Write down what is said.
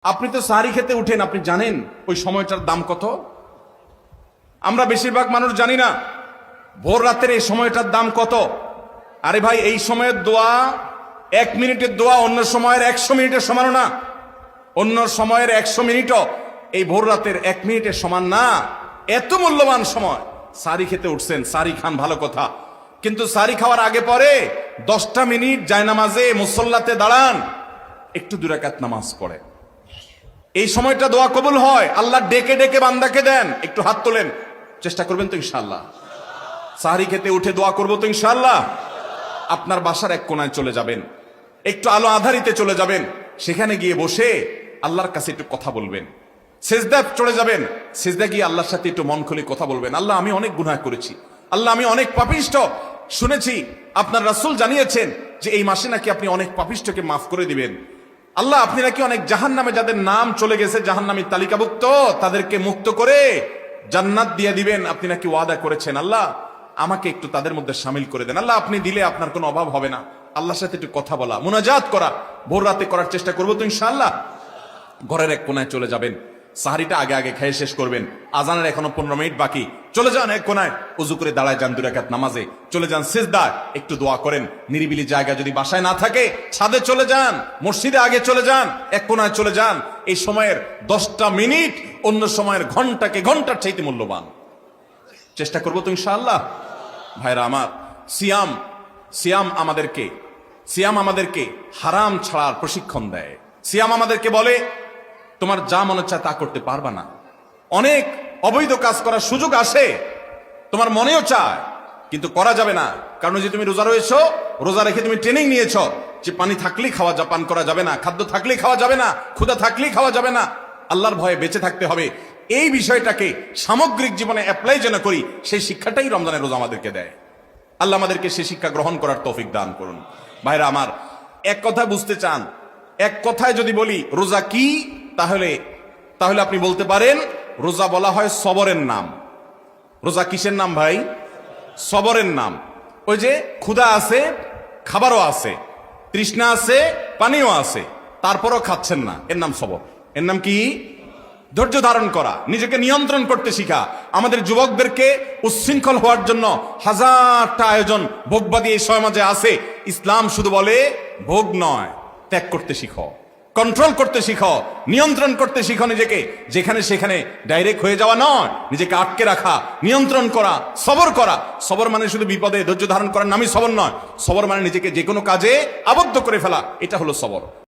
আপনি তো সাহারি খেতে উঠেন, আপনি জানেন ওই সময়টার দাম কত? আমরা বেশিরভাগ মানুষ জানি না ভোর রাতের এই সময়টার দাম কত। আরে ভাই, এই সময়ের দোয়া 1 মিনিটের দোয়া অন্য সময়ের 100 মিনিটের সমান না। অন্য সময়ের 100 মিনিটও এই ভোর রাতের 1 মিনিটের সমান না। এত মূল্যবান সময়। সাহারি খেতে উঠছেন, সাহারি খান, ভালো কথা, কিন্তু সাহারি খাওয়ার আগে পরে 10টা মিনিট জায়নামাজে মুসল্লাতে দাঁড়ান, একটু 2 রাকাত নামাজ পড়ে। এই সময়টা দোয়া কবুল হয়। আল্লাহ ডেকে ডেকে বান্দাকে দেন। একটু হাত তোলেন, চেষ্টা করবেন তো ইনশাআল্লাহ? সাহারি খেতে উঠে দোয়া করবো তো ইনশাআল্লাহ? আপনার বাসার এক কোনায় চলে যাবেন, একটু আলো আধারিতে চলে যাবেন, সেখানে গিয়ে বসে আল্লাহর কাছে একটু কথা বলবেন। সেজদা চলে যাবেন, সেজদা গিয়ে আল্লাহর সাথে একটু মন খুলে কথা বলবেন। আল্লাহ, আমি অনেক গুনাহ করেছি, আল্লাহ আমি অনেক পাপিষ্ঠ। শুনেছি আপনার রাসূল জানিয়েছেন যে এই মাসে নাকি আপনি অনেক পাপিষ্ঠকে মাফ করে দিবেন। আল্লাহ, আপনি নাকি অনেক জাহান্নামে যাদের নাম চলে গেছে জাহান্নামী তালিকাভুক্ত, তাদেরকে মুক্ত করে জান্নাত দিয়ে দিবেন, আপনি নাকি ওয়াদা করেছেন। আল্লাহ, আমাকে একটু তাদের মধ্যে শামিল করে দেন। আল্লাহ, আপনি দিলে আপনার কোনো অভাব হবে না। আল্লাহর সাথে একটু কথা বলা, মুনাজাত করা ভোর রাতে করার চেষ্টা করবো তো ইনশাআল্লাহ? ঘরের এক কোনায় চলে যাবেন, সাহারিটা আগে আগে খেয়ে শেষ করবেন, আজানের এখনো 15 মিনিট বাকি। চলে যান এক কোনায়, উজু করে দাঁড়ায় যান 2 রাকাত নামাজে, চলে যান সিজদায়, একটু দোয়া করেন। নিরিবিলি জায়গা যদি বাসায় না থাকে, ছাদে চলে যান, মসজিদে আগে চলে যান, এক কোনায় চলে যান। এই সময়ের 10টা মিনিট অন্য সময়ের ঘন্টাকে ঘন্টার চাইতে মূল্যবান। চেষ্টা করবো তো ইনশাআল্লাহ? ভাইরা আমার, সিয়াম আমাদেরকে হারাম ছাড়ার প্রশিক্ষণ দেয়। সিয়াম আমাদেরকে বলে তোমার যা মনে চায় তা করতে পারবা না। অনেক অবৈধ কাজ করার সুযোগ আসে, তোমার মনেও চায়, কিন্তু করা যাবে না। কারণ যে তুমি রোজা রয়েছো, রোজা রেখে তুমি ট্রেনিং নিয়েছো যে পানি থাকলেই খাওয়া পান করা যাবে না, খাদ্য থাকলেই খাওয়া যাবে না, ক্ষুধা থাকলেই খাওয়া যাবে না, আল্লাহর ভয়ে বেঁচে থাকতে হবে। এই বিষয়টাকে সামগ্রিক জীবনে অ্যাপ্লাই যেন করি, সেই শিক্ষাটাই রমজানের রোজা আমাদেরকে দেয়। আল্লাহ আমাদেরকে সেই শিক্ষা গ্রহণ করার তৌফিক দান করুন। ভাইরা আমার, এক কথা বুঝতে চান, এক কথায় যদি বলি রোজা কি, তাহলে আপনি বলতে পারেন রোজা বলা হয় সবরের নাম। রোজা কিসের নাম ভাই? সবরের নাম। ওই যে ক্ষুধা আছে, খাবারও আছে, তৃষ্ণা আছে, পানিও আছে, তারপরও খাচ্ছেন না, এর নাম সবর। এর নাম কি? ধৈর্য ধারণ করা, নিজেকে নিয়ন্ত্রণ করতে শিখা। আমাদের যুবকদেরকে উচ্ছৃঙ্খল হওয়ার জন্য হাজারটা আয়োজন ভোগবাদী এই সমাজে আছে। ইসলাম শুধু বলে ভোগ নয়, ত্যাগ করতে শিখো, কন্ট্রোল করতে শিখো, নিয়ন্ত্রণ করতে শিখো নিজেকে। যেখানে সেখানে ডাইরেক্ট হয়ে যাওয়া নয়, নিজেকে আটকে রাখা, নিয়ন্ত্রণ করা, সবর করা। সবর মানে শুধু বিপদে ধৈর্য ধারণ করার নামই সবর নয়। সবর মানে নিজেকে যে কোনো কাজে আবদ্ধ করে ফেলা, এটা হলো সবর।